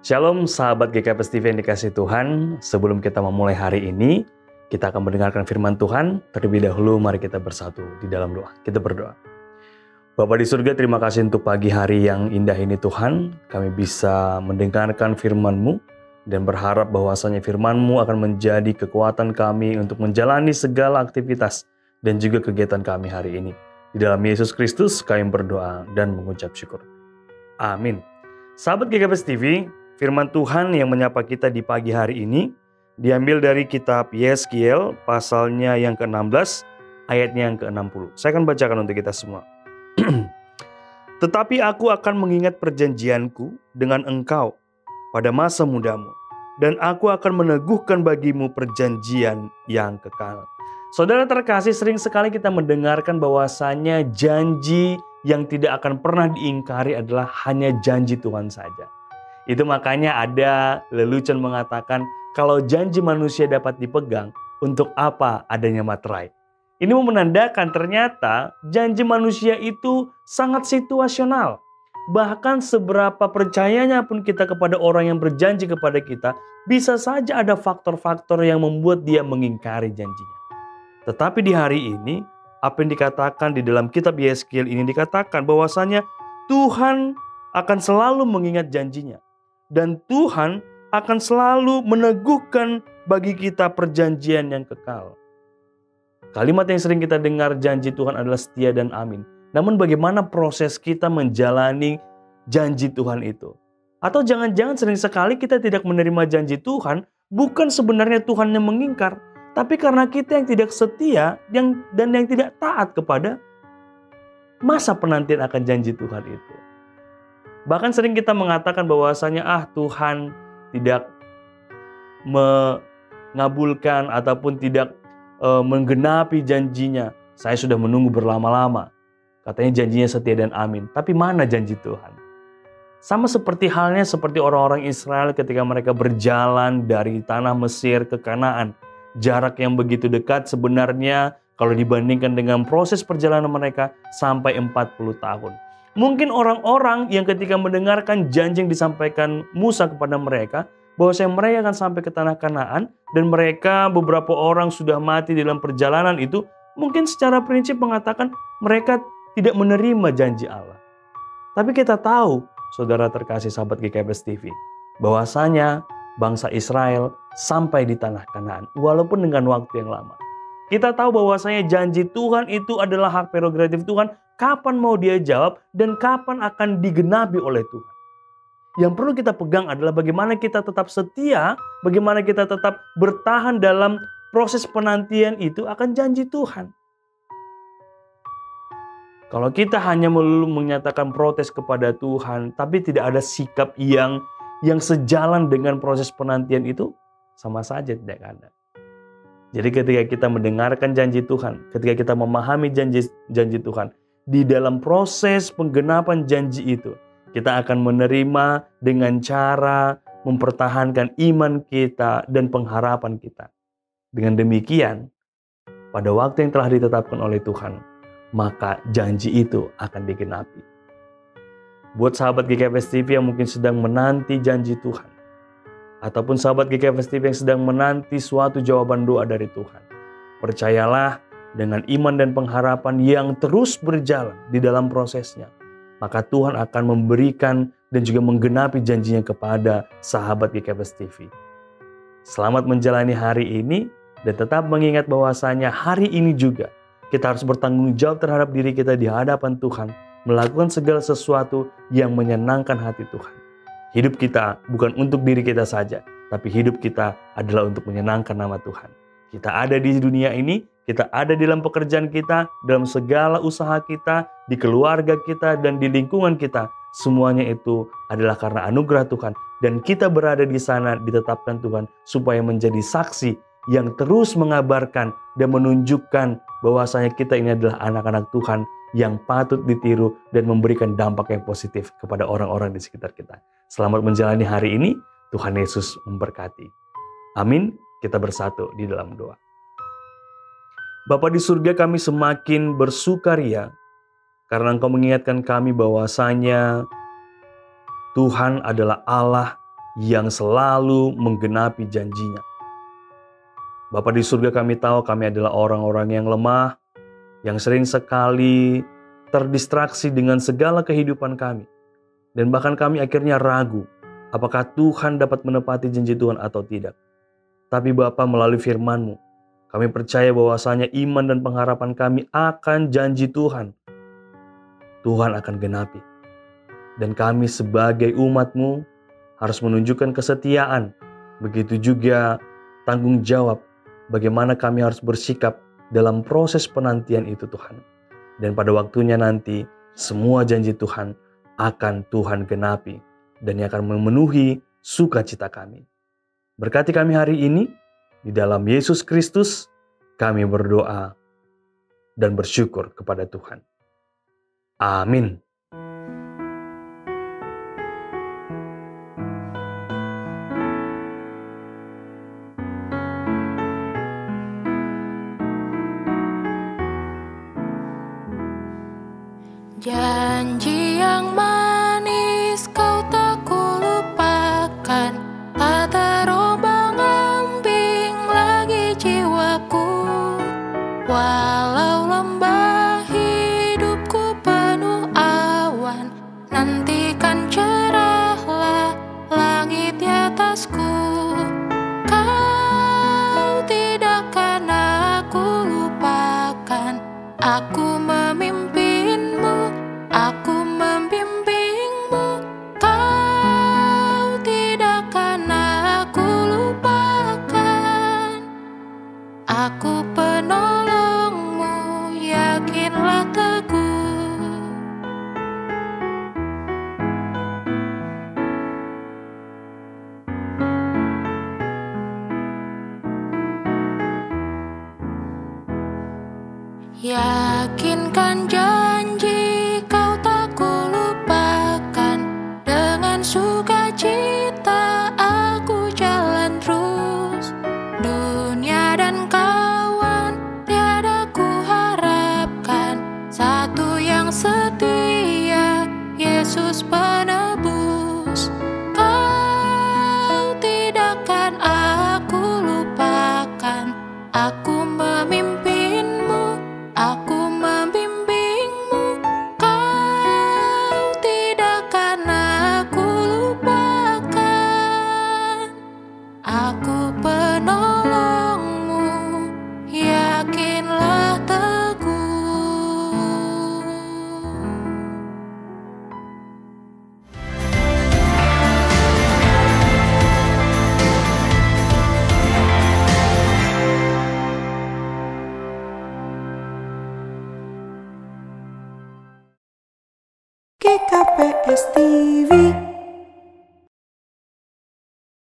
Shalom sahabat GKPS TV yang dikasihi Tuhan. Sebelum kita memulai hari ini, kita akan mendengarkan firman Tuhan. Terlebih dahulu mari kita bersatu di dalam doa. Kita berdoa. Bapa di surga, terima kasih untuk pagi hari yang indah ini Tuhan. Kami bisa mendengarkan firman-Mu dan berharap bahwasanya firman-Mu akan menjadi kekuatan kami untuk menjalani segala aktivitas dan juga kegiatan kami hari ini. Di dalam Yesus Kristus kami berdoa dan mengucap syukur. Amin. Sahabat GKPS TV, firman Tuhan yang menyapa kita di pagi hari ini diambil dari kitab Yeskiel pasalnya yang ke-16 ayatnya yang ke-60. Saya akan bacakan untuk kita semua. Tetapi aku akan mengingat perjanjianku dengan engkau pada masa mudamu, dan aku akan meneguhkan bagimu perjanjian yang kekal. Saudara terkasih, sering sekali kita mendengarkan bahwasanya janji yang tidak akan pernah diingkari adalah hanya janji Tuhan saja. Itu makanya ada lelucon mengatakan kalau janji manusia dapat dipegang, untuk apa adanya materai? Ini menandakan ternyata janji manusia itu sangat situasional. Bahkan seberapa percayanya pun kita kepada orang yang berjanji kepada kita, bisa saja ada faktor-faktor yang membuat dia mengingkari janjinya. Tetapi di hari ini, apa yang dikatakan di dalam kitab Yeskiel ini dikatakan bahwasanya Tuhan akan selalu mengingat janjinya. Dan Tuhan akan selalu meneguhkan bagi kita perjanjian yang kekal. Kalimat yang sering kita dengar, janji Tuhan adalah setia dan amin. Namun bagaimana proses kita menjalani janji Tuhan itu? Atau jangan-jangan sering sekali kita tidak menerima janji Tuhan, bukan sebenarnya Tuhan yang mengingkar, tapi karena kita yang tidak setia dan yang tidak taat kepada masa penantian akan janji Tuhan itu. Bahkan sering kita mengatakan bahwasanya Tuhan tidak mengabulkan ataupun tidak menggenapi janjinya. Saya sudah menunggu berlama-lama. Katanya janjinya setia dan amin. Tapi mana janji Tuhan? Sama seperti halnya seperti orang-orang Israel ketika mereka berjalan dari tanah Mesir ke Kanaan. Jarak yang begitu dekat sebenarnya kalau dibandingkan dengan proses perjalanan mereka sampai 40 tahun. Mungkin orang-orang yang ketika mendengarkan janji yang disampaikan Musa kepada mereka, bahwasanya mereka akan sampai ke tanah Kanaan dan mereka beberapa orang sudah mati dalam perjalanan itu, mungkin secara prinsip mengatakan mereka tidak menerima janji Allah. Tapi kita tahu, saudara terkasih sahabat GKPS TV, bahwasanya bangsa Israel sampai di tanah Kanaan walaupun dengan waktu yang lama. Kita tahu bahwasanya janji Tuhan itu adalah hak prerogatif Tuhan, kapan mau dia jawab dan kapan akan digenapi oleh Tuhan. Yang perlu kita pegang adalah bagaimana kita tetap setia, bagaimana kita tetap bertahan dalam proses penantian itu akan janji Tuhan. Kalau kita hanya melulu menyatakan protes kepada Tuhan, tapi tidak ada sikap yang sejalan dengan proses penantian itu, sama saja tidak ada. Jadi ketika kita mendengarkan janji Tuhan, ketika kita memahami janji Tuhan, di dalam proses penggenapan janji itu, kita akan menerima dengan cara mempertahankan iman kita dan pengharapan kita. Dengan demikian, pada waktu yang telah ditetapkan oleh Tuhan, maka janji itu akan digenapi. Buat sahabat GKPS TV yang mungkin sedang menanti janji Tuhan, ataupun sahabat GKPS TV yang sedang menanti suatu jawaban doa dari Tuhan, percayalah dengan iman dan pengharapan yang terus berjalan di dalam prosesnya, maka Tuhan akan memberikan dan juga menggenapi janjinya kepada sahabat GKPS TV. Selamat menjalani hari ini dan tetap mengingat bahwasanya hari ini juga kita harus bertanggung jawab terhadap diri kita di hadapan Tuhan, melakukan segala sesuatu yang menyenangkan hati Tuhan. Hidup kita bukan untuk diri kita saja, tapi hidup kita adalah untuk menyenangkan nama Tuhan. Kita ada di dunia ini, kita ada dalam pekerjaan kita, dalam segala usaha kita, di keluarga kita, dan di lingkungan kita. Semuanya itu adalah karena anugerah Tuhan. Dan kita berada di sana ditetapkan Tuhan supaya menjadi saksi yang terus mengabarkan dan menunjukkan bahwasanya kita ini adalah anak-anak Tuhan yang patut ditiru dan memberikan dampak yang positif kepada orang-orang di sekitar kita. Selamat menjalani hari ini, Tuhan Yesus memberkati. Amin, kita bersatu di dalam doa. Bapa di surga, kami semakin bersukaria karena Engkau mengingatkan kami bahwasanya Tuhan adalah Allah yang selalu menggenapi janjinya. Bapa di surga, kami tahu kami adalah orang-orang yang lemah, yang sering sekali terdistraksi dengan segala kehidupan kami. Dan bahkan kami akhirnya ragu, apakah Tuhan dapat menepati janji Tuhan atau tidak. Tapi Bapa, melalui firman-Mu, kami percaya bahwasanya iman dan pengharapan kami akan janji Tuhan akan genapi. Dan kami sebagai umat-Mu harus menunjukkan kesetiaan. Begitu juga tanggung jawab bagaimana kami harus bersikap dalam proses penantian itu Tuhan. Dan pada waktunya nanti semua janji Tuhan akan Tuhan genapi dan yang akan memenuhi sukacita kami. Berkati kami hari ini, di dalam Yesus Kristus kami berdoa dan bersyukur kepada Tuhan. Amin. Janji yang manis kau tak kulupakan, tak terombang-ambing lagi jiwaku. Walau lembah hidupku penuh awan, nantikan cerahlah langit di atasku. Kau tidak akan aku lupakan, aku memimpinmu, aku membimbingmu. Kau tidak akan aku lupakan, aku penolongmu, yakinlah teguh. Yakinkan janji kau tak kulupakan, dengan sukacita aku jalan terus. Dunia dan kawan tiada ku harapkan, satu yang setia, Yesus penebus. Kau tidak akan aku lupakan, aku memimpinmu, aku membimbingmu. Kau tidak akan aku lupakan, aku penolongmu, yakinlah teguh. GKPS TV